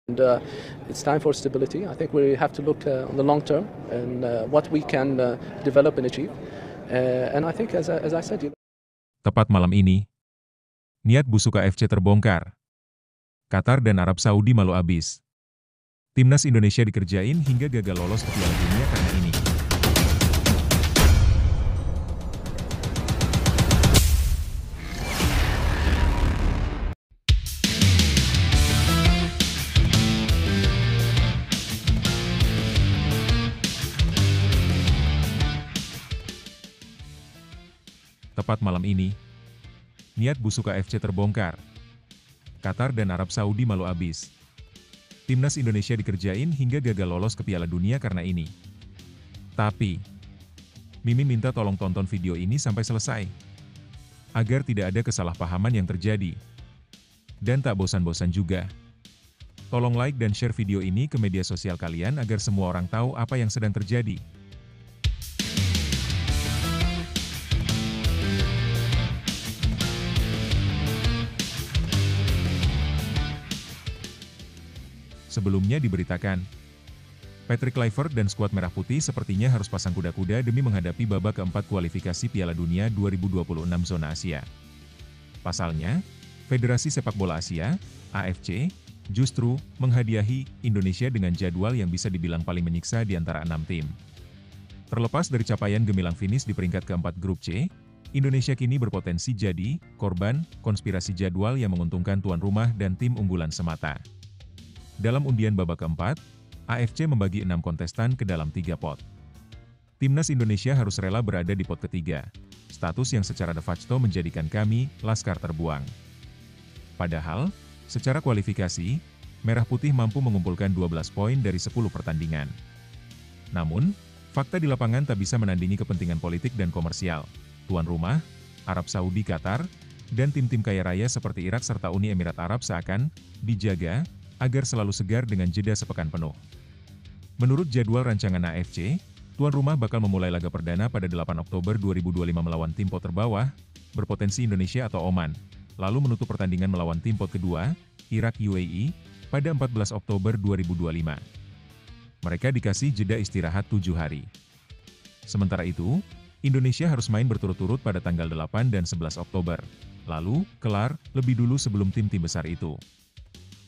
And it's time for stability. I think we have to look on the long term and what we can develop and achieve. And I think, as I said, Tepat malam ini, niat busuk AFC terbongkar. Qatar dan Arab Saudi malu abis. Timnas Indonesia dikerjain hingga gagal lolos ke Piala Dunia karena ini. Tepat malam ini, niat busuk AFC terbongkar. Qatar dan Arab Saudi malu abis. Timnas Indonesia dikerjain hingga gagal lolos ke Piala Dunia karena ini. Tapi, Mimin minta tolong tonton video ini sampai selesai, agar tidak ada kesalahpahaman yang terjadi. Dan tak bosan-bosan juga, tolong like dan share video ini ke media sosial kalian agar semua orang tahu apa yang sedang terjadi. Sebelumnya diberitakan, Patrick Kluivert dan skuad Merah Putih sepertinya harus pasang kuda-kuda demi menghadapi babak keempat kualifikasi Piala Dunia 2026 zona Asia. Pasalnya, Federasi Sepak Bola Asia, AFC, justru menghadiahi Indonesia dengan jadwal yang bisa dibilang paling menyiksa di antara 6 tim. Terlepas dari capaian gemilang finish di peringkat keempat grup C, Indonesia kini berpotensi jadi korban konspirasi jadwal yang menguntungkan tuan rumah dan tim unggulan semata. Dalam undian babak keempat, AFC membagi 6 kontestan ke dalam 3 pot. Timnas Indonesia harus rela berada di pot ketiga, status yang secara de facto menjadikan kami laskar terbuang. Padahal, secara kualifikasi, Merah Putih mampu mengumpulkan 12 poin dari 10 pertandingan. Namun, fakta di lapangan tak bisa menandingi kepentingan politik dan komersial. Tuan rumah, Arab Saudi, Qatar, dan tim-tim kaya raya seperti Irak serta Uni Emirat Arab seakan dijaga agar selalu segar dengan jeda sepekan penuh. Menurut jadwal rancangan AFC, tuan rumah bakal memulai laga perdana pada 8 Oktober 2025 melawan tim pot terbawah, berpotensi Indonesia atau Oman, lalu menutup pertandingan melawan tim pot kedua, Irak UAE, pada 14 Oktober 2025. Mereka dikasih jeda istirahat 7 hari. Sementara itu, Indonesia harus main berturut-turut pada tanggal 8 dan 11 Oktober, lalu kelar lebih dulu sebelum tim-tim besar itu.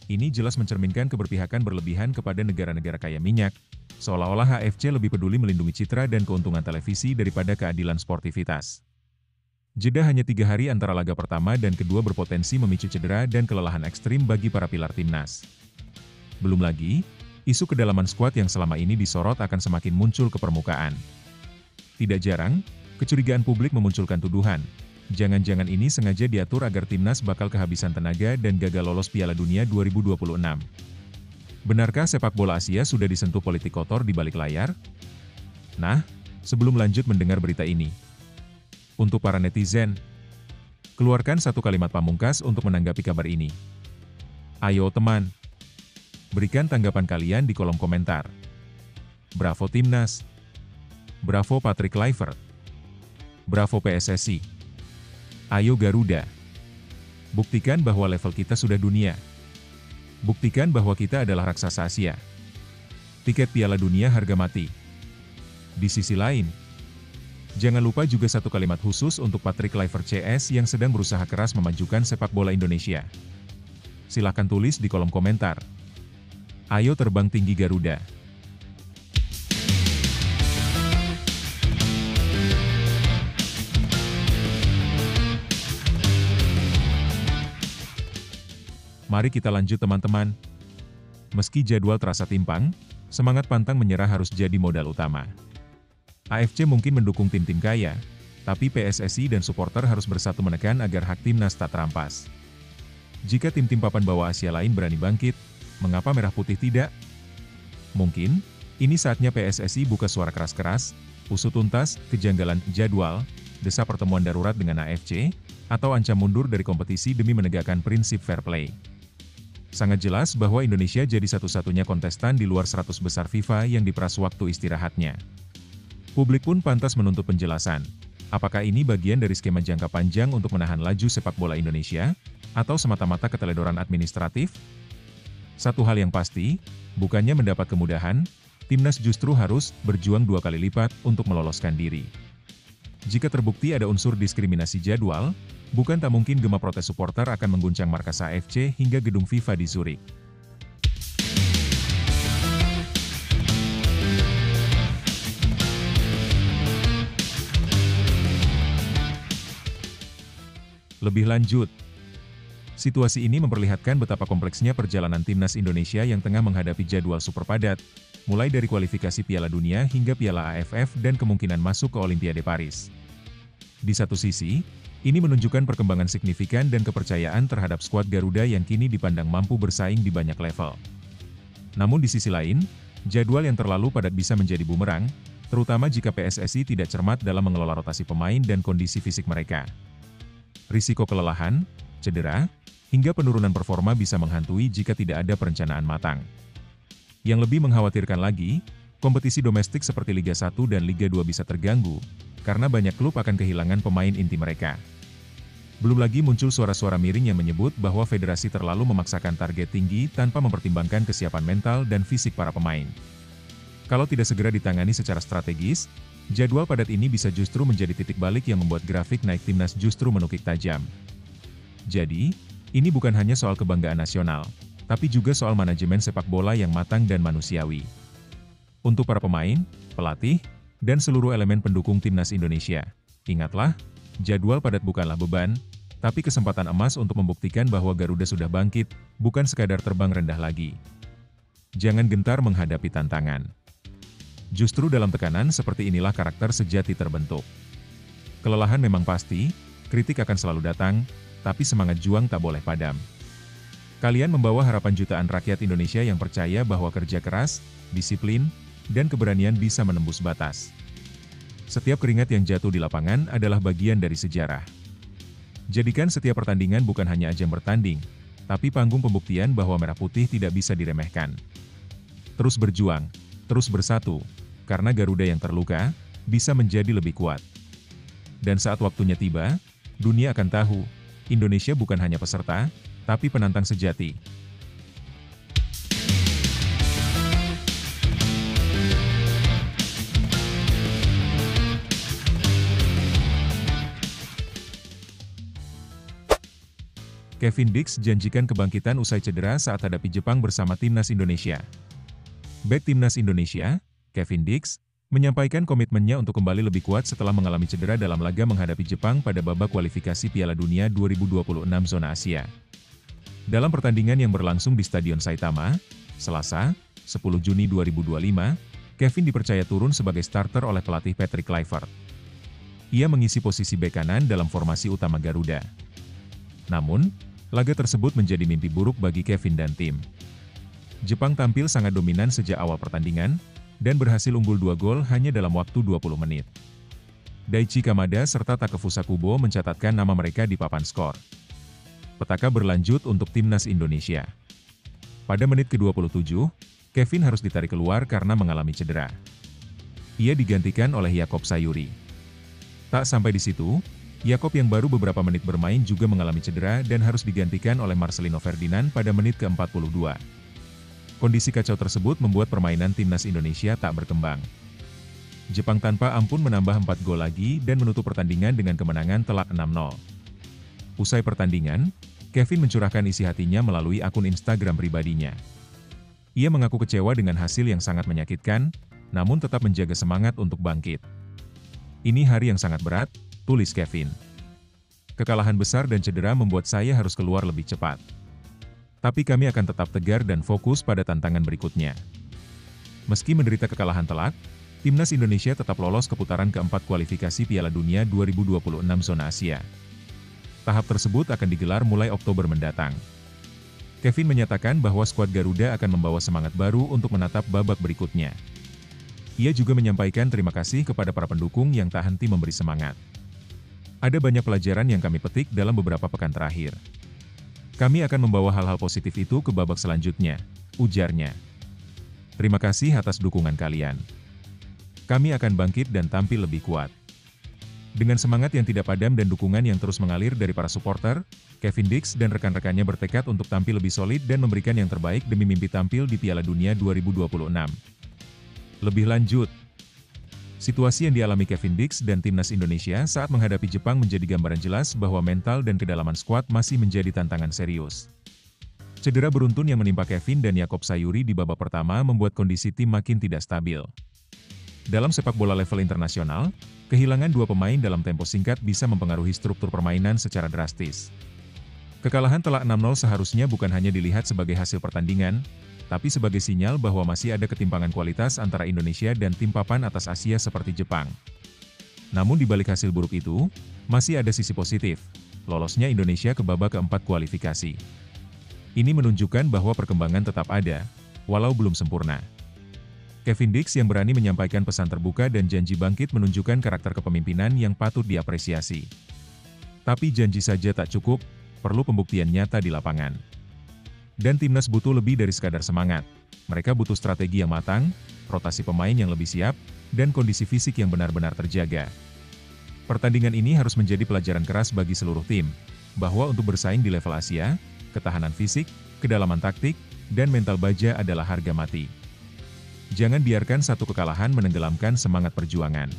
Ini jelas mencerminkan keberpihakan berlebihan kepada negara-negara kaya minyak, seolah-olah AFC lebih peduli melindungi citra dan keuntungan televisi daripada keadilan sportivitas. Jeda hanya 3 hari antara laga pertama dan kedua berpotensi memicu cedera dan kelelahan ekstrim bagi para pilar timnas. Belum lagi, isu kedalaman skuad yang selama ini disorot akan semakin muncul ke permukaan. Tidak jarang, kecurigaan publik memunculkan tuduhan, jangan-jangan ini sengaja diatur agar timnas bakal kehabisan tenaga dan gagal lolos Piala Dunia 2026. Benarkah sepak bola Asia sudah disentuh politik kotor di balik layar? Nah, sebelum lanjut mendengar berita ini, untuk para netizen, keluarkan satu kalimat pamungkas untuk menanggapi kabar ini. Ayo teman, berikan tanggapan kalian di kolom komentar. Bravo Timnas. Bravo Patrick Kluivert. Bravo PSSI. Ayo Garuda. Buktikan bahwa level kita sudah dunia. Buktikan bahwa kita adalah raksasa Asia. Tiket Piala Dunia harga mati. Di sisi lain, jangan lupa juga satu kalimat khusus untuk Patrick Kluivert CS yang sedang berusaha keras memajukan sepak bola Indonesia. Silahkan tulis di kolom komentar. Ayo terbang tinggi Garuda. Mari kita lanjut teman-teman. Meski jadwal terasa timpang, semangat pantang menyerah harus jadi modal utama. AFC mungkin mendukung tim-tim kaya, tapi PSSI dan supporter harus bersatu menekan agar hak timnas tak terampas. Jika tim-tim papan bawah Asia lain berani bangkit, mengapa Merah Putih tidak? Mungkin, ini saatnya PSSI buka suara keras-keras, usut tuntas kejanggalan jadwal, desa pertemuan darurat dengan AFC, atau ancam mundur dari kompetisi demi menegakkan prinsip fair play. Sangat jelas bahwa Indonesia jadi satu-satunya kontestan di luar 100 besar FIFA yang diperas waktu istirahatnya. Publik pun pantas menuntut penjelasan. Apakah ini bagian dari skema jangka panjang untuk menahan laju sepak bola Indonesia, atau semata-mata keteledoran administratif? Satu hal yang pasti, bukannya mendapat kemudahan, timnas justru harus berjuang 2 kali lipat untuk meloloskan diri. Jika terbukti ada unsur diskriminasi jadwal, bukan tak mungkin gema protes supporter akan mengguncang markas AFC hingga gedung FIFA di Zurich. Lebih lanjut, situasi ini memperlihatkan betapa kompleksnya perjalanan timnas Indonesia yang tengah menghadapi jadwal super padat, mulai dari kualifikasi Piala Dunia hingga Piala AFF dan kemungkinan masuk ke Olimpiade Paris. Di satu sisi, ini menunjukkan perkembangan signifikan dan kepercayaan terhadap skuad Garuda yang kini dipandang mampu bersaing di banyak level. Namun di sisi lain, jadwal yang terlalu padat bisa menjadi bumerang, terutama jika PSSI tidak cermat dalam mengelola rotasi pemain dan kondisi fisik mereka. Risiko kelelahan, cedera, hingga penurunan performa bisa menghantui jika tidak ada perencanaan matang. Yang lebih mengkhawatirkan lagi, kompetisi domestik seperti Liga 1 dan Liga 2 bisa terganggu, karena banyak klub akan kehilangan pemain inti mereka. Belum lagi muncul suara-suara miring yang menyebut bahwa federasi terlalu memaksakan target tinggi tanpa mempertimbangkan kesiapan mental dan fisik para pemain. Kalau tidak segera ditangani secara strategis, jadwal padat ini bisa justru menjadi titik balik yang membuat grafik naik timnas justru menukik tajam. Jadi, ini bukan hanya soal kebanggaan nasional, tapi juga soal manajemen sepak bola yang matang dan manusiawi. Untuk para pemain, pelatih, dan seluruh elemen pendukung timnas Indonesia, ingatlah, jadwal padat bukanlah beban, tapi kesempatan emas untuk membuktikan bahwa Garuda sudah bangkit, bukan sekadar terbang rendah lagi. Jangan gentar menghadapi tantangan. Justru dalam tekanan seperti inilah karakter sejati terbentuk. Kelelahan memang pasti, kritik akan selalu datang, tapi semangat juang tak boleh padam. Kalian membawa harapan jutaan rakyat Indonesia yang percaya bahwa kerja keras, disiplin, dan keberanian bisa menembus batas. Setiap keringat yang jatuh di lapangan adalah bagian dari sejarah. Jadikan setiap pertandingan bukan hanya ajang bertanding, tapi panggung pembuktian bahwa Merah Putih tidak bisa diremehkan. Terus berjuang, terus bersatu, karena Garuda yang terluka, bisa menjadi lebih kuat. Dan saat waktunya tiba, dunia akan tahu, Indonesia bukan hanya peserta, tapi penantang sejati. Kevin Dix janjikan kebangkitan usai cedera saat hadapi Jepang bersama timnas Indonesia. Bek timnas Indonesia, Kevin Dix, menyampaikan komitmennya untuk kembali lebih kuat setelah mengalami cedera dalam laga menghadapi Jepang pada babak kualifikasi Piala Dunia 2026 zona Asia. Dalam pertandingan yang berlangsung di Stadion Saitama, Selasa, 10 Juni 2025, Kevin dipercaya turun sebagai starter oleh pelatih Patrick Kluivert. Ia mengisi posisi bek kanan dalam formasi utama Garuda. Namun, laga tersebut menjadi mimpi buruk bagi Kevin dan tim. Jepang tampil sangat dominan sejak awal pertandingan, dan berhasil unggul 2 gol hanya dalam waktu 20 menit. Daichi Kamada serta Takefusa Kubo mencatatkan nama mereka di papan skor. Petaka berlanjut untuk timnas Indonesia. Pada menit ke-27, Kevin harus ditarik keluar karena mengalami cedera. Ia digantikan oleh Yakob Sayuri. Tak sampai di situ, Yakob yang baru beberapa menit bermain juga mengalami cedera dan harus digantikan oleh Marcelino Ferdinand pada menit ke-42. Kondisi kacau tersebut membuat permainan timnas Indonesia tak berkembang. Jepang tanpa ampun menambah 4 gol lagi dan menutup pertandingan dengan kemenangan telak 6-0. Usai pertandingan, Kevin mencurahkan isi hatinya melalui akun Instagram pribadinya. Ia mengaku kecewa dengan hasil yang sangat menyakitkan, namun tetap menjaga semangat untuk bangkit. Ini hari yang sangat berat, tulis Kevin. Kekalahan besar dan cedera membuat saya harus keluar lebih cepat. Tapi kami akan tetap tegar dan fokus pada tantangan berikutnya. Meski menderita kekalahan telak, timnas Indonesia tetap lolos ke putaran keempat kualifikasi Piala Dunia 2026 zona Asia. Tahap tersebut akan digelar mulai Oktober mendatang. Kevin menyatakan bahwa skuad Garuda akan membawa semangat baru untuk menatap babak berikutnya. Ia juga menyampaikan terima kasih kepada para pendukung yang tak henti memberi semangat. Ada banyak pelajaran yang kami petik dalam beberapa pekan terakhir. Kami akan membawa hal-hal positif itu ke babak selanjutnya, ujarnya. Terima kasih atas dukungan kalian. Kami akan bangkit dan tampil lebih kuat. Dengan semangat yang tidak padam dan dukungan yang terus mengalir dari para supporter, Kevin Dix dan rekan-rekannya bertekad untuk tampil lebih solid dan memberikan yang terbaik demi mimpi tampil di Piala Dunia 2026. Lebih lanjut, situasi yang dialami Kevin Dix dan timnas Indonesia saat menghadapi Jepang menjadi gambaran jelas bahwa mental dan kedalaman skuad masih menjadi tantangan serius. Cedera beruntun yang menimpa Kevin dan Yakob Sayuri di babak pertama membuat kondisi tim makin tidak stabil. Dalam sepak bola level internasional, kehilangan dua pemain dalam tempo singkat bisa mempengaruhi struktur permainan secara drastis. Kekalahan telak 6-0 seharusnya bukan hanya dilihat sebagai hasil pertandingan, tapi sebagai sinyal bahwa masih ada ketimpangan kualitas antara Indonesia dan tim papan atas Asia seperti Jepang. Namun di balik hasil buruk itu, masih ada sisi positif, lolosnya Indonesia ke babak keempat kualifikasi. Ini menunjukkan bahwa perkembangan tetap ada, walau belum sempurna. Kevin Dix yang berani menyampaikan pesan terbuka dan janji bangkit menunjukkan karakter kepemimpinan yang patut diapresiasi. Tapi janji saja tak cukup, perlu pembuktian nyata di lapangan. Dan timnas butuh lebih dari sekadar semangat. Mereka butuh strategi yang matang, rotasi pemain yang lebih siap, dan kondisi fisik yang benar-benar terjaga. Pertandingan ini harus menjadi pelajaran keras bagi seluruh tim, bahwa untuk bersaing di level Asia, ketahanan fisik, kedalaman taktik, dan mental baja adalah harga mati. Jangan biarkan satu kekalahan menenggelamkan semangat perjuangan.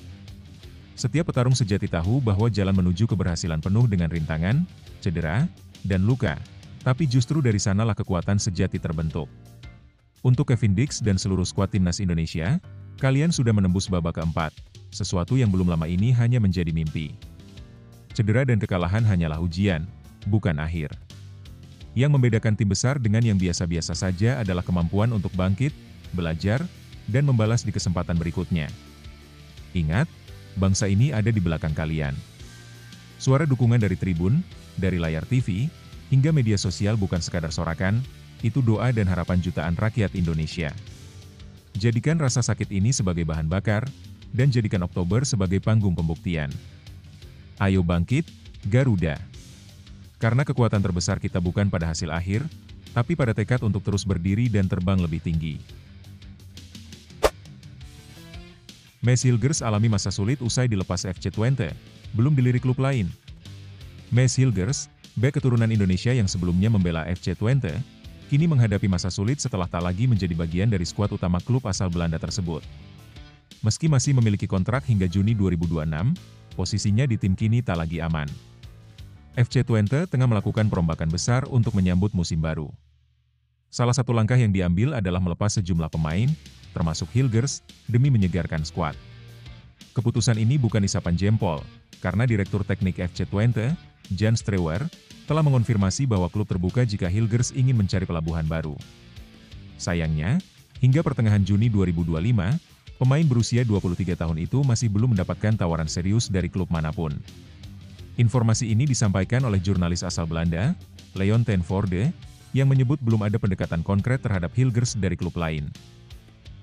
Setiap petarung sejati tahu bahwa jalan menuju keberhasilan penuh dengan rintangan, cedera, dan luka, tapi justru dari sanalah kekuatan sejati terbentuk. Untuk Kevin Dix dan seluruh skuad timnas Indonesia, kalian sudah menembus babak keempat, sesuatu yang belum lama ini hanya menjadi mimpi. Cedera dan kekalahan hanyalah ujian, bukan akhir. Yang membedakan tim besar dengan yang biasa-biasa saja adalah kemampuan untuk bangkit, belajar, dan membalas di kesempatan berikutnya. Ingat, bangsa ini ada di belakang kalian. Suara dukungan dari tribun, dari layar TV, hingga media sosial bukan sekadar sorakan, itu doa dan harapan jutaan rakyat Indonesia. Jadikan rasa sakit ini sebagai bahan bakar, dan jadikan Oktober sebagai panggung pembuktian. Ayo bangkit, Garuda! Karena kekuatan terbesar kita bukan pada hasil akhir, tapi pada tekad untuk terus berdiri dan terbang lebih tinggi. Mads Hilgers alami masa sulit usai dilepas FC Twente, belum dilirik klub lain. Mads Hilgers, bek keturunan Indonesia yang sebelumnya membela FC Twente, kini menghadapi masa sulit setelah tak lagi menjadi bagian dari skuad utama klub asal Belanda tersebut. Meski masih memiliki kontrak hingga Juni 2026, posisinya di tim kini tak lagi aman. FC Twente tengah melakukan perombakan besar untuk menyambut musim baru. Salah satu langkah yang diambil adalah melepas sejumlah pemain, termasuk Hilgers, demi menyegarkan skuad. Keputusan ini bukan isapan jempol, karena Direktur Teknik FC Twente, Jan Strewer, telah mengonfirmasi bahwa klub terbuka jika Hilgers ingin mencari pelabuhan baru. Sayangnya, hingga pertengahan Juni 2025, pemain berusia 23 tahun itu masih belum mendapatkan tawaran serius dari klub manapun. Informasi ini disampaikan oleh jurnalis asal Belanda, Leon ten Voorde, yang menyebut belum ada pendekatan konkret terhadap Hilgers dari klub lain.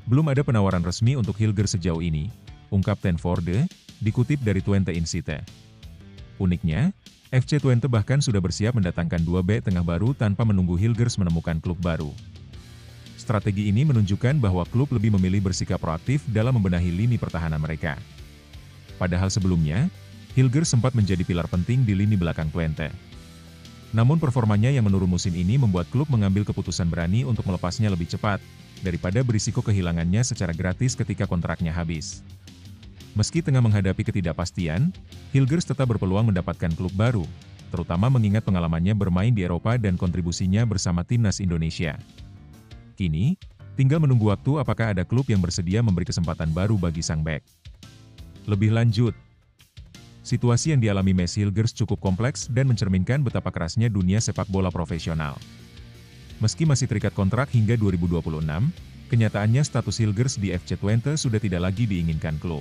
Belum ada penawaran resmi untuk Hilgers sejauh ini, ungkap ten Voorde, dikutip dari Twente Insite. Uniknya, FC Twente bahkan sudah bersiap mendatangkan dua bek tengah baru tanpa menunggu Hilgers menemukan klub baru. Strategi ini menunjukkan bahwa klub lebih memilih bersikap proaktif dalam membenahi lini pertahanan mereka. Padahal sebelumnya, Hilgers sempat menjadi pilar penting di lini belakang Twente. Namun performanya yang menurun musim ini membuat klub mengambil keputusan berani untuk melepasnya lebih cepat, daripada berisiko kehilangannya secara gratis ketika kontraknya habis. Meski tengah menghadapi ketidakpastian, Hilgers tetap berpeluang mendapatkan klub baru, terutama mengingat pengalamannya bermain di Eropa dan kontribusinya bersama timnas Indonesia. Kini, tinggal menunggu waktu apakah ada klub yang bersedia memberi kesempatan baru bagi sang bek. Lebih lanjut, situasi yang dialami Mads Hilgers cukup kompleks dan mencerminkan betapa kerasnya dunia sepak bola profesional. Meski masih terikat kontrak hingga 2026, kenyataannya status Hilgers di FC Twente sudah tidak lagi diinginkan klub.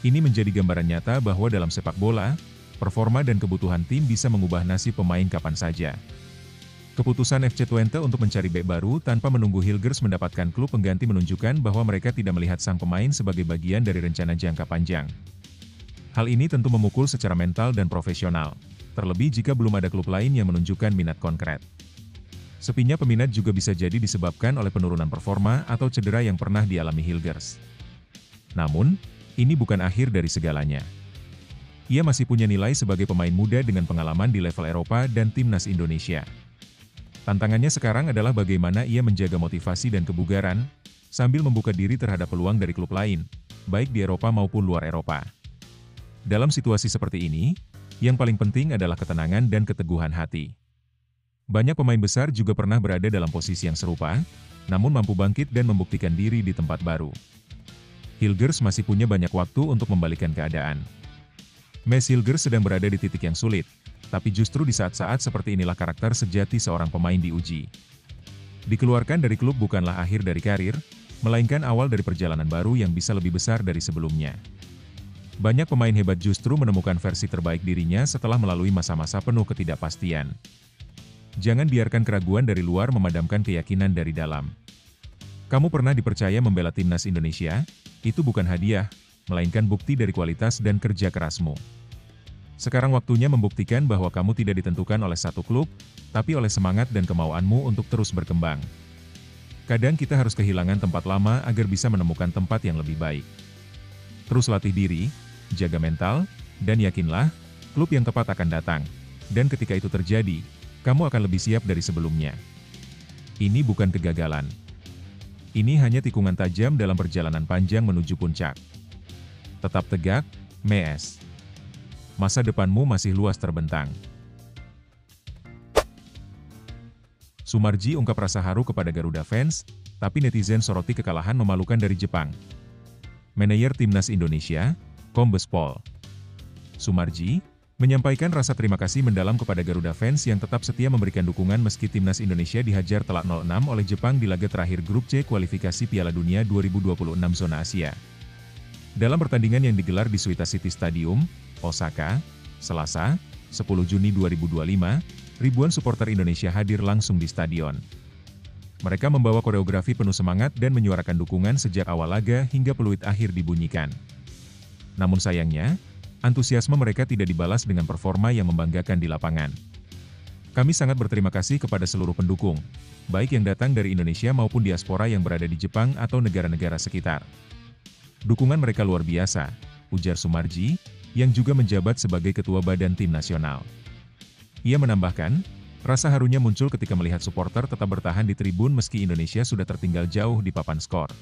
Ini menjadi gambaran nyata bahwa dalam sepak bola, performa dan kebutuhan tim bisa mengubah nasib pemain kapan saja. Keputusan FC Twente untuk mencari bek baru tanpa menunggu Hilgers mendapatkan klub pengganti menunjukkan bahwa mereka tidak melihat sang pemain sebagai bagian dari rencana jangka panjang. Hal ini tentu memukul secara mental dan profesional, terlebih jika belum ada klub lain yang menunjukkan minat konkret. Sepinya peminat juga bisa jadi disebabkan oleh penurunan performa atau cedera yang pernah dialami Hilgers. Namun, ini bukan akhir dari segalanya. Ia masih punya nilai sebagai pemain muda dengan pengalaman di level Eropa dan timnas Indonesia. Tantangannya sekarang adalah bagaimana ia menjaga motivasi dan kebugaran, sambil membuka diri terhadap peluang dari klub lain, baik di Eropa maupun luar Eropa. Dalam situasi seperti ini, yang paling penting adalah ketenangan dan keteguhan hati. Banyak pemain besar juga pernah berada dalam posisi yang serupa, namun mampu bangkit dan membuktikan diri di tempat baru. Hilgers masih punya banyak waktu untuk membalikan keadaan. Mads Hilgers sedang berada di titik yang sulit, tapi justru di saat-saat seperti inilah karakter sejati seorang pemain diuji. Dikeluarkan dari klub bukanlah akhir dari karir, melainkan awal dari perjalanan baru yang bisa lebih besar dari sebelumnya. Banyak pemain hebat justru menemukan versi terbaik dirinya setelah melalui masa-masa penuh ketidakpastian. Jangan biarkan keraguan dari luar memadamkan keyakinan dari dalam. Kamu pernah dipercaya membela timnas Indonesia? Itu bukan hadiah, melainkan bukti dari kualitas dan kerja kerasmu. Sekarang waktunya membuktikan bahwa kamu tidak ditentukan oleh satu klub, tapi oleh semangat dan kemauanmu untuk terus berkembang. Kadang kita harus kehilangan tempat lama agar bisa menemukan tempat yang lebih baik. Terus latih diri, jaga mental, dan yakinlah, klub yang tepat akan datang. Dan ketika itu terjadi, kamu akan lebih siap dari sebelumnya. Ini bukan kegagalan. Ini hanya tikungan tajam dalam perjalanan panjang menuju puncak. Tetap tegak, Mes. Masa depanmu masih luas terbentang. Sumarji ungkap rasa haru kepada Garuda fans, tapi netizen soroti kekalahan memalukan dari Jepang. Manajer Timnas Indonesia, Kombes Pol Sumarji, menyampaikan rasa terima kasih mendalam kepada Garuda fans yang tetap setia memberikan dukungan meski Timnas Indonesia dihajar telak 0-6 oleh Jepang di laga terakhir Grup C kualifikasi Piala Dunia 2026 zona Asia. Dalam pertandingan yang digelar di Suita City Stadium, Osaka, Selasa, 10 Juni 2025, ribuan supporter Indonesia hadir langsung di stadion. Mereka membawa koreografi penuh semangat dan menyuarakan dukungan sejak awal laga hingga peluit akhir dibunyikan. Namun sayangnya, antusiasme mereka tidak dibalas dengan performa yang membanggakan di lapangan. Kami sangat berterima kasih kepada seluruh pendukung, baik yang datang dari Indonesia maupun diaspora yang berada di Jepang atau negara-negara sekitar. Dukungan mereka luar biasa, ujar Sumarji, yang juga menjabat sebagai Ketua Badan Tim Nasional. Ia menambahkan, rasa harunya muncul ketika melihat supporter tetap bertahan di tribun meski Indonesia sudah tertinggal jauh di papan skor.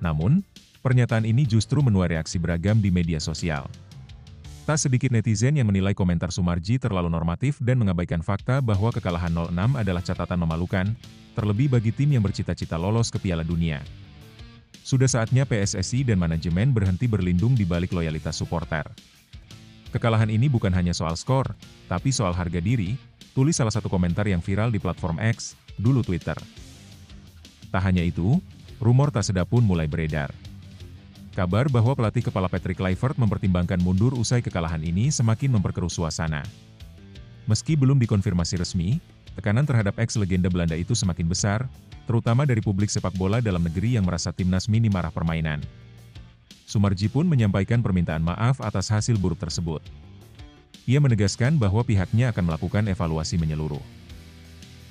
Namun, pernyataan ini justru menuai reaksi beragam di media sosial. Tak sedikit netizen yang menilai komentar Sumarji terlalu normatif dan mengabaikan fakta bahwa kekalahan 0-6 adalah catatan memalukan, terlebih bagi tim yang bercita-cita lolos ke Piala Dunia. Sudah saatnya PSSI dan manajemen berhenti berlindung di balik loyalitas supporter. Kekalahan ini bukan hanya soal skor, tapi soal harga diri, tulis salah satu komentar yang viral di platform X, dulu Twitter. Tak hanya itu, rumor tak sedap pun mulai beredar. Kabar bahwa pelatih kepala Patrick Kluivert mempertimbangkan mundur usai kekalahan ini semakin memperkeruh suasana. Meski belum dikonfirmasi resmi, tekanan terhadap ex-legenda Belanda itu semakin besar, terutama dari publik sepak bola dalam negeri yang merasa timnas minim arah permainan. Sumarji pun menyampaikan permintaan maaf atas hasil buruk tersebut. Ia menegaskan bahwa pihaknya akan melakukan evaluasi menyeluruh.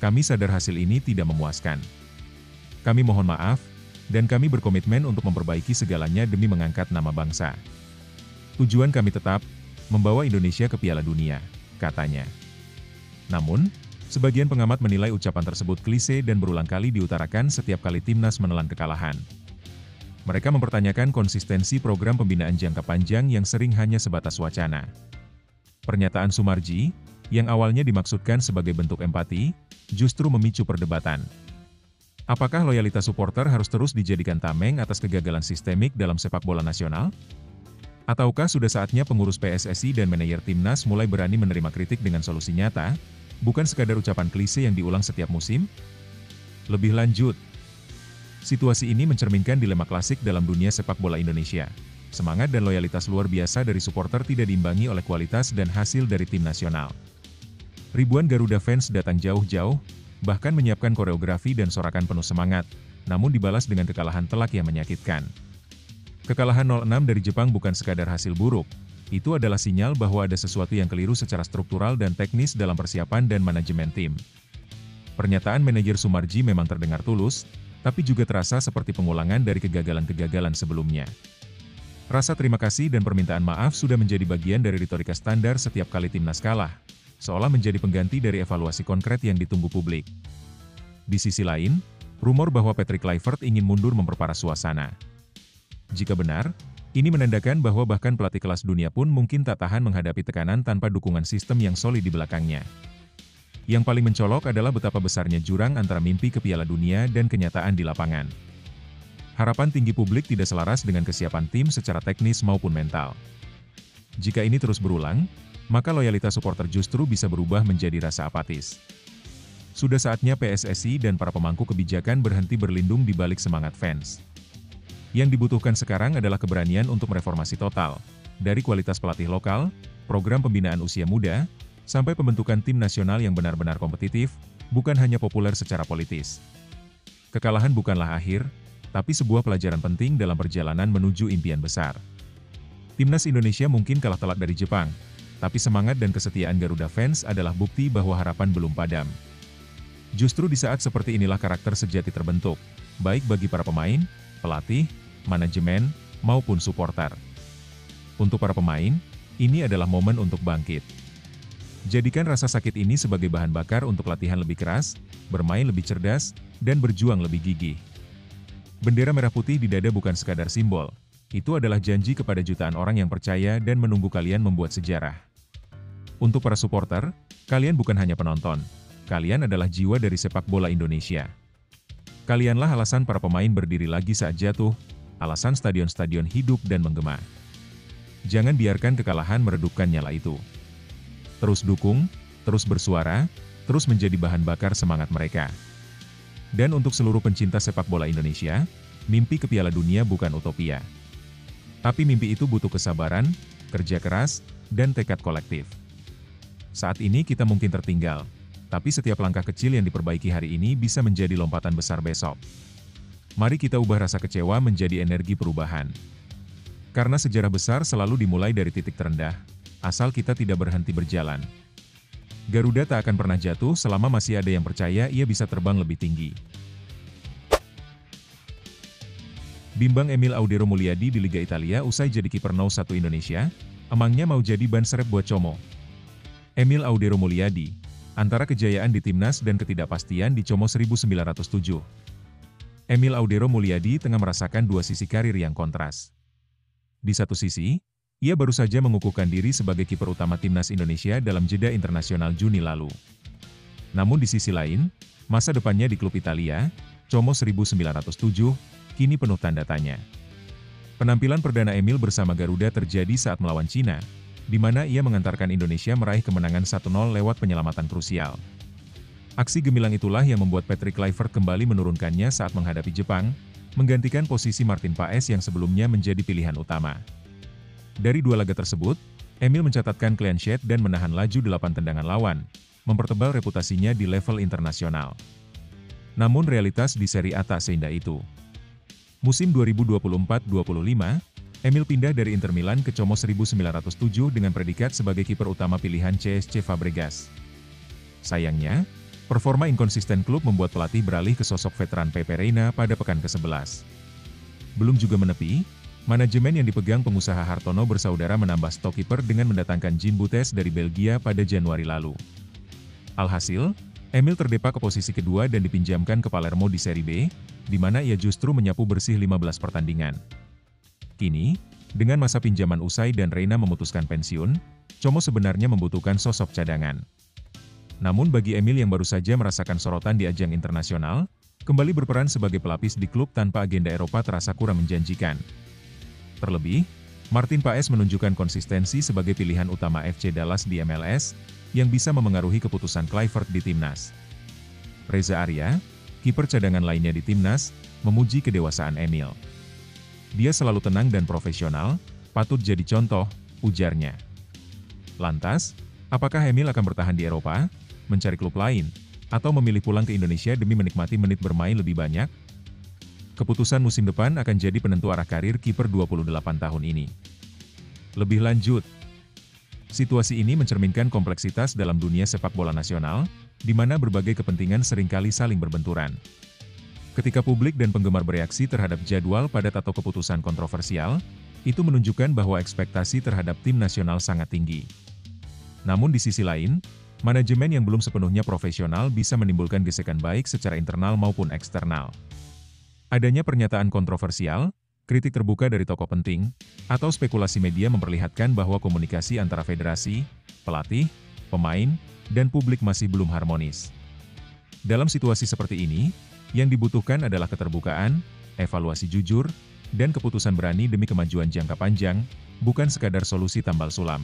Kami sadar hasil ini tidak memuaskan. Kami mohon maaf, dan kami berkomitmen untuk memperbaiki segalanya demi mengangkat nama bangsa. Tujuan kami tetap, membawa Indonesia ke Piala Dunia, katanya. Namun, sebagian pengamat menilai ucapan tersebut klise dan berulang kali diutarakan setiap kali timnas menelan kekalahan. Mereka mempertanyakan konsistensi program pembinaan jangka panjang yang sering hanya sebatas wacana. Pernyataan Sumarji, yang awalnya dimaksudkan sebagai bentuk empati, justru memicu perdebatan. Apakah loyalitas supporter harus terus dijadikan tameng atas kegagalan sistemik dalam sepak bola nasional? Ataukah sudah saatnya pengurus PSSI dan manajer timnas mulai berani menerima kritik dengan solusi nyata, bukan sekadar ucapan klise yang diulang setiap musim? Lebih lanjut, situasi ini mencerminkan dilema klasik dalam dunia sepak bola Indonesia. Semangat dan loyalitas luar biasa dari supporter tidak diimbangi oleh kualitas dan hasil dari tim nasional. Ribuan Garuda fans datang jauh-jauh, bahkan menyiapkan koreografi dan sorakan penuh semangat, namun dibalas dengan kekalahan telak yang menyakitkan. Kekalahan 0-6 dari Jepang bukan sekadar hasil buruk, itu adalah sinyal bahwa ada sesuatu yang keliru secara struktural dan teknis dalam persiapan dan manajemen tim. Pernyataan manajer Sumarji memang terdengar tulus, tapi juga terasa seperti pengulangan dari kegagalan-kegagalan sebelumnya. Rasa terima kasih dan permintaan maaf sudah menjadi bagian dari retorika standar setiap kali timnas kalah, seolah menjadi pengganti dari evaluasi konkret yang ditunggu publik. Di sisi lain, rumor bahwa Patrick Kluivert ingin mundur memperparah suasana. Jika benar, ini menandakan bahwa bahkan pelatih kelas dunia pun mungkin tak tahan menghadapi tekanan tanpa dukungan sistem yang solid di belakangnya. Yang paling mencolok adalah betapa besarnya jurang antara mimpi ke Piala Dunia dan kenyataan di lapangan. Harapan tinggi publik tidak selaras dengan kesiapan tim secara teknis maupun mental. Jika ini terus berulang, maka loyalitas supporter justru bisa berubah menjadi rasa apatis. Sudah saatnya PSSI dan para pemangku kebijakan berhenti berlindung di balik semangat fans. Yang dibutuhkan sekarang adalah keberanian untuk mereformasi total, dari kualitas pelatih lokal, program pembinaan usia muda, sampai pembentukan tim nasional yang benar-benar kompetitif, bukan hanya populer secara politis. Kekalahan bukanlah akhir, tapi sebuah pelajaran penting dalam perjalanan menuju impian besar. Timnas Indonesia mungkin kalah telak dari Jepang, tapi semangat dan kesetiaan Garuda fans adalah bukti bahwa harapan belum padam. Justru di saat seperti inilah karakter sejati terbentuk, baik bagi para pemain, pelatih, manajemen, maupun supporter. Untuk para pemain, ini adalah momen untuk bangkit. Jadikan rasa sakit ini sebagai bahan bakar untuk latihan lebih keras, bermain lebih cerdas, dan berjuang lebih gigih. Bendera merah putih di dada bukan sekadar simbol, itu adalah janji kepada jutaan orang yang percaya dan menunggu kalian membuat sejarah. Untuk para supporter, kalian bukan hanya penonton, kalian adalah jiwa dari sepak bola Indonesia. Kalianlah alasan para pemain berdiri lagi saat jatuh, alasan stadion-stadion hidup dan menggema. Jangan biarkan kekalahan meredupkan nyala itu. Terus dukung, terus bersuara, terus menjadi bahan bakar semangat mereka. Dan untuk seluruh pencinta sepak bola Indonesia, mimpi ke Piala Dunia bukan utopia. Tapi mimpi itu butuh kesabaran, kerja keras, dan tekad kolektif. Saat ini kita mungkin tertinggal, tapi setiap langkah kecil yang diperbaiki hari ini bisa menjadi lompatan besar besok. Mari kita ubah rasa kecewa menjadi energi perubahan. Karena sejarah besar selalu dimulai dari titik terendah, asal kita tidak berhenti berjalan. Garuda tak akan pernah jatuh selama masih ada yang percaya ia bisa terbang lebih tinggi. Bimbang Emil Audero Mulyadi di Liga Italia usai jadi kiper 01 Indonesia, emangnya mau jadi ban serep buat Como. Emil Audero Mulyadi, antara kejayaan di timnas dan ketidakpastian di Como 1907. Emil Audero Mulyadi tengah merasakan dua sisi karir yang kontras. Di satu sisi, ia baru saja mengukuhkan diri sebagai kiper utama timnas Indonesia dalam jeda internasional Juni lalu. Namun di sisi lain, masa depannya di klub Italia, Como 1907, kini penuh tanda tanya. Penampilan perdana Emil bersama Garuda terjadi saat melawan Cina, di mana ia mengantarkan Indonesia meraih kemenangan 1-0 lewat penyelamatan krusial. Aksi gemilang itulah yang membuat Patrick Kluivert kembali menurunkannya saat menghadapi Jepang, menggantikan posisi Martin Paes yang sebelumnya menjadi pilihan utama. Dari dua laga tersebut, Emil mencatatkan clean sheet dan menahan laju 8 tendangan lawan, mempertebal reputasinya di level internasional. Namun realitas di Serie A tak seindah itu. Musim 2024-25, Emil pindah dari Inter Milan ke Como 1907 dengan predikat sebagai kiper utama pilihan CSC Fabregas. Sayangnya, performa inkonsisten klub membuat pelatih beralih ke sosok veteran Pepe Reina pada pekan ke-11. Belum juga menepi, manajemen yang dipegang pengusaha Hartono bersaudara menambah stok kiper dengan mendatangkan Jean Butes dari Belgia pada Januari lalu. Alhasil, Emil terdepak ke posisi kedua dan dipinjamkan ke Palermo di Serie B, di mana ia justru menyapu bersih 15 pertandingan. Kini, dengan masa pinjaman usai dan Reina memutuskan pensiun, Como sebenarnya membutuhkan sosok cadangan. Namun bagi Emil yang baru saja merasakan sorotan di ajang internasional, kembali berperan sebagai pelapis di klub tanpa agenda Eropa terasa kurang menjanjikan. Terlebih, Martin Paes menunjukkan konsistensi sebagai pilihan utama FC Dallas di MLS, yang bisa memengaruhi keputusan Kluivert di timnas. Reza Arya, kiper cadangan lainnya di timnas, memuji kedewasaan Emil. Dia selalu tenang dan profesional, patut jadi contoh, ujarnya. Lantas, apakah Emil akan bertahan di Eropa, mencari klub lain, atau memilih pulang ke Indonesia demi menikmati menit bermain lebih banyak? Keputusan musim depan akan jadi penentu arah karir kiper 28 tahun ini. Lebih lanjut, situasi ini mencerminkan kompleksitas dalam dunia sepak bola nasional, di mana berbagai kepentingan seringkali saling berbenturan. Ketika publik dan penggemar bereaksi terhadap jadwal padat atau keputusan kontroversial, Itu menunjukkan bahwa ekspektasi terhadap tim nasional sangat tinggi. Namun di sisi lain, manajemen yang belum sepenuhnya profesional bisa menimbulkan gesekan baik secara internal maupun eksternal. Adanya pernyataan kontroversial, kritik terbuka dari tokoh penting, atau spekulasi media memperlihatkan bahwa komunikasi antara federasi, pelatih, pemain, dan publik masih belum harmonis. Dalam situasi seperti ini, yang dibutuhkan adalah keterbukaan, evaluasi jujur, dan keputusan berani demi kemajuan jangka panjang, bukan sekadar solusi tambal sulam.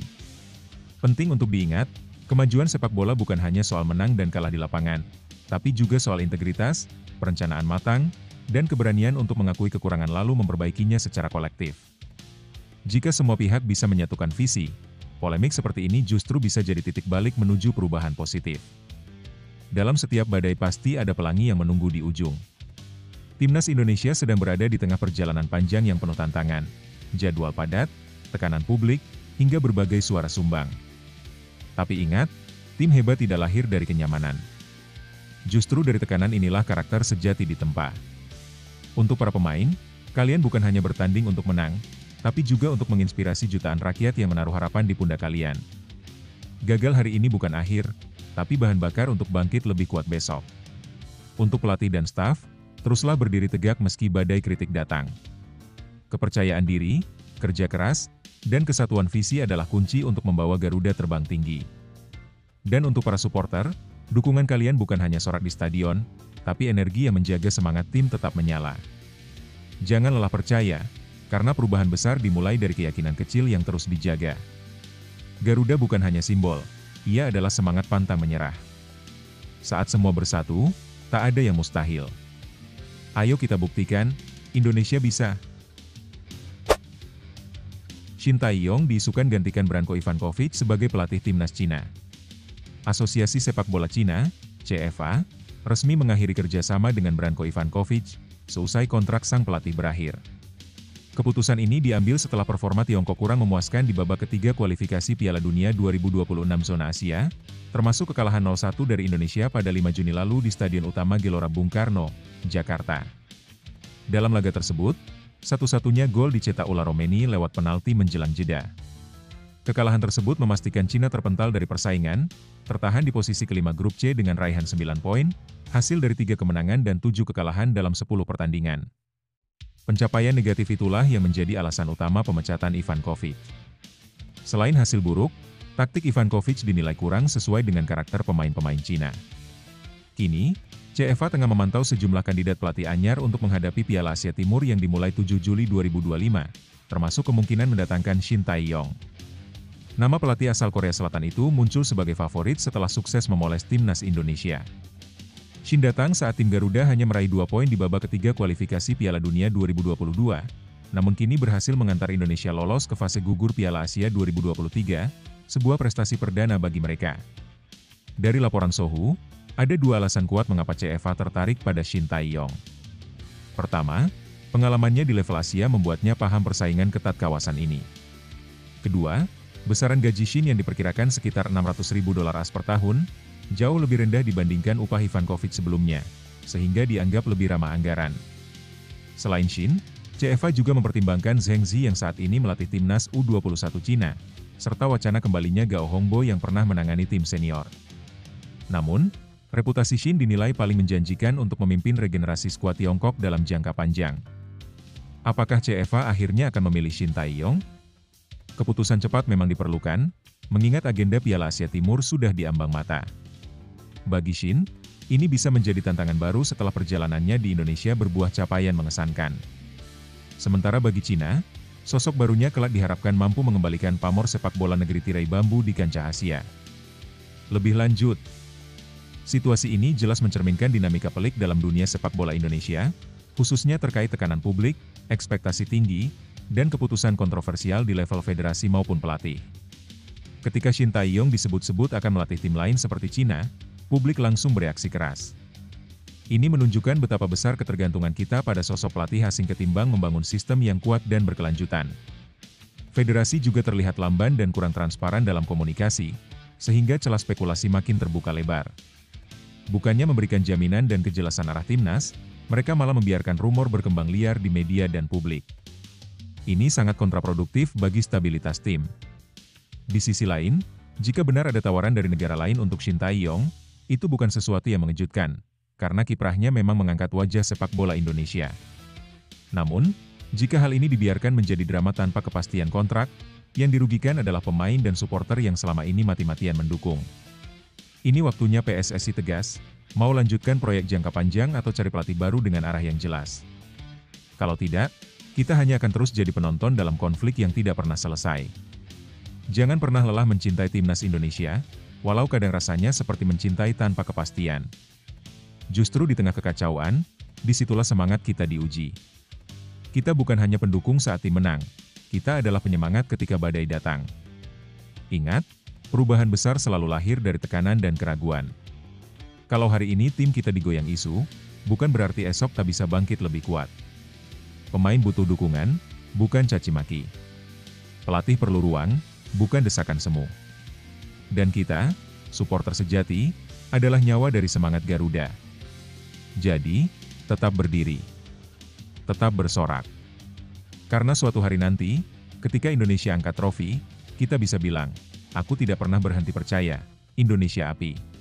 Penting untuk diingat, kemajuan sepak bola bukan hanya soal menang dan kalah di lapangan, tapi juga soal integritas, perencanaan matang, dan keberanian untuk mengakui kekurangan lalu memperbaikinya secara kolektif. Jika semua pihak bisa menyatukan visi, polemik seperti ini justru bisa jadi titik balik menuju perubahan positif. Dalam setiap badai pasti ada pelangi yang menunggu di ujung. Timnas Indonesia sedang berada di tengah perjalanan panjang yang penuh tantangan, jadwal padat, tekanan publik, hingga berbagai suara sumbang. Tapi ingat, tim hebat tidak lahir dari kenyamanan. Justru dari tekanan inilah karakter sejati ditempa. Untuk para pemain, kalian bukan hanya bertanding untuk menang, tapi juga untuk menginspirasi jutaan rakyat yang menaruh harapan di pundak kalian. Gagal hari ini bukan akhir, tapi bahan bakar untuk bangkit lebih kuat besok. Untuk pelatih dan staf, teruslah berdiri tegak meski badai kritik datang. Kepercayaan diri, kerja keras, dan kesatuan visi adalah kunci untuk membawa Garuda terbang tinggi. Dan untuk para supporter, dukungan kalian bukan hanya sorak di stadion, tapi energi yang menjaga semangat tim tetap menyala. Jangan lelah percaya, karena perubahan besar dimulai dari keyakinan kecil yang terus dijaga. Garuda bukan hanya simbol, ia adalah semangat pantang menyerah. Saat semua bersatu, tak ada yang mustahil. Ayo kita buktikan, Indonesia bisa. Shin Tae-yong diisukan gantikan Branko Ivankovic sebagai pelatih timnas Cina. Asosiasi Sepak Bola Cina, CFA, resmi mengakhiri kerjasama dengan Branko Ivankovic, seusai kontrak sang pelatih berakhir. Keputusan ini diambil setelah performa Tiongkok kurang memuaskan di babak ketiga kualifikasi Piala Dunia 2026 zona Asia, termasuk kekalahan 0-1 dari Indonesia pada 5 Juni lalu di Stadion Utama Gelora Bung Karno, Jakarta. Dalam laga tersebut, satu-satunya gol dicetak ular Romeni lewat penalti menjelang jeda. Kekalahan tersebut memastikan Cina terpental dari persaingan, tertahan di posisi kelima grup C dengan raihan 9 poin, hasil dari 3 kemenangan dan 7 kekalahan dalam 10 pertandingan. Pencapaian negatif itulah yang menjadi alasan utama pemecatan Ivankovic. Selain hasil buruk, taktik Ivankovic dinilai kurang sesuai dengan karakter pemain-pemain Cina. Kini, CFA tengah memantau sejumlah kandidat pelatih anyar untuk menghadapi Piala Asia Timur yang dimulai 7 Juli 2025, termasuk kemungkinan mendatangkan Shin Tae-yong. Nama pelatih asal Korea Selatan itu muncul sebagai favorit setelah sukses memoles timnas Indonesia. Shin datang saat tim Garuda hanya meraih 2 poin di babak ketiga kualifikasi Piala Dunia 2022, namun kini berhasil mengantar Indonesia lolos ke fase gugur Piala Asia 2023, sebuah prestasi perdana bagi mereka. Dari laporan Sohu, ada 2 alasan kuat mengapa CFA tertarik pada Shin Tae-yong. Pertama, pengalamannya di level Asia membuatnya paham persaingan ketat kawasan ini. Kedua, besaran gaji Shin yang diperkirakan sekitar $600.000 per tahun, jauh lebih rendah dibandingkan upah Ivankovic sebelumnya, sehingga dianggap lebih ramah anggaran. Selain Shin, CFA juga mempertimbangkan Zheng Zi yang saat ini melatih timnas U21 Cina, serta wacana kembalinya Gao Hongbo yang pernah menangani tim senior. Namun, reputasi Shin dinilai paling menjanjikan untuk memimpin regenerasi skuad Tiongkok dalam jangka panjang. Apakah CFA akhirnya akan memilih Shin Tae-yong? Keputusan cepat memang diperlukan, mengingat agenda Piala Asia Timur sudah diambang mata. Bagi Shin, ini bisa menjadi tantangan baru setelah perjalanannya di Indonesia berbuah capaian mengesankan. Sementara bagi Cina, sosok barunya kelak diharapkan mampu mengembalikan pamor sepak bola negeri tirai bambu di kancah Asia. Lebih lanjut, situasi ini jelas mencerminkan dinamika pelik dalam dunia sepak bola Indonesia, khususnya terkait tekanan publik, ekspektasi tinggi, dan keputusan kontroversial di level federasi maupun pelatih. Ketika Shin Tae-yong disebut-sebut akan melatih tim lain seperti Cina, publik langsung bereaksi keras. Ini menunjukkan betapa besar ketergantungan kita pada sosok pelatih asing ketimbang membangun sistem yang kuat dan berkelanjutan. Federasi juga terlihat lamban dan kurang transparan dalam komunikasi, sehingga celah spekulasi makin terbuka lebar. Bukannya memberikan jaminan dan kejelasan arah timnas, mereka malah membiarkan rumor berkembang liar di media dan publik. Ini sangat kontraproduktif bagi stabilitas tim. Di sisi lain, jika benar ada tawaran dari negara lain untuk Shin Tae-yong, itu bukan sesuatu yang mengejutkan, karena kiprahnya memang mengangkat wajah sepak bola Indonesia. Namun, jika hal ini dibiarkan menjadi drama tanpa kepastian kontrak, yang dirugikan adalah pemain dan supporter yang selama ini mati-matian mendukung. Ini waktunya PSSI tegas, mau lanjutkan proyek jangka panjang atau cari pelatih baru dengan arah yang jelas. Kalau tidak, kita hanya akan terus jadi penonton dalam konflik yang tidak pernah selesai. Jangan pernah lelah mencintai timnas Indonesia, walau kadang rasanya seperti mencintai tanpa kepastian. Justru di tengah kekacauan, disitulah semangat kita diuji. Kita bukan hanya pendukung saat tim menang, kita adalah penyemangat ketika badai datang. Ingat, perubahan besar selalu lahir dari tekanan dan keraguan. Kalau hari ini tim kita digoyang isu, bukan berarti esok tak bisa bangkit lebih kuat. Pemain butuh dukungan, bukan caci maki. Pelatih perlu ruang, bukan desakan semu. Dan kita, supporter sejati, adalah nyawa dari semangat Garuda. Jadi, tetap berdiri. Tetap bersorak. Karena suatu hari nanti, ketika Indonesia angkat trofi, kita bisa bilang, aku tidak pernah berhenti percaya, Indonesia api.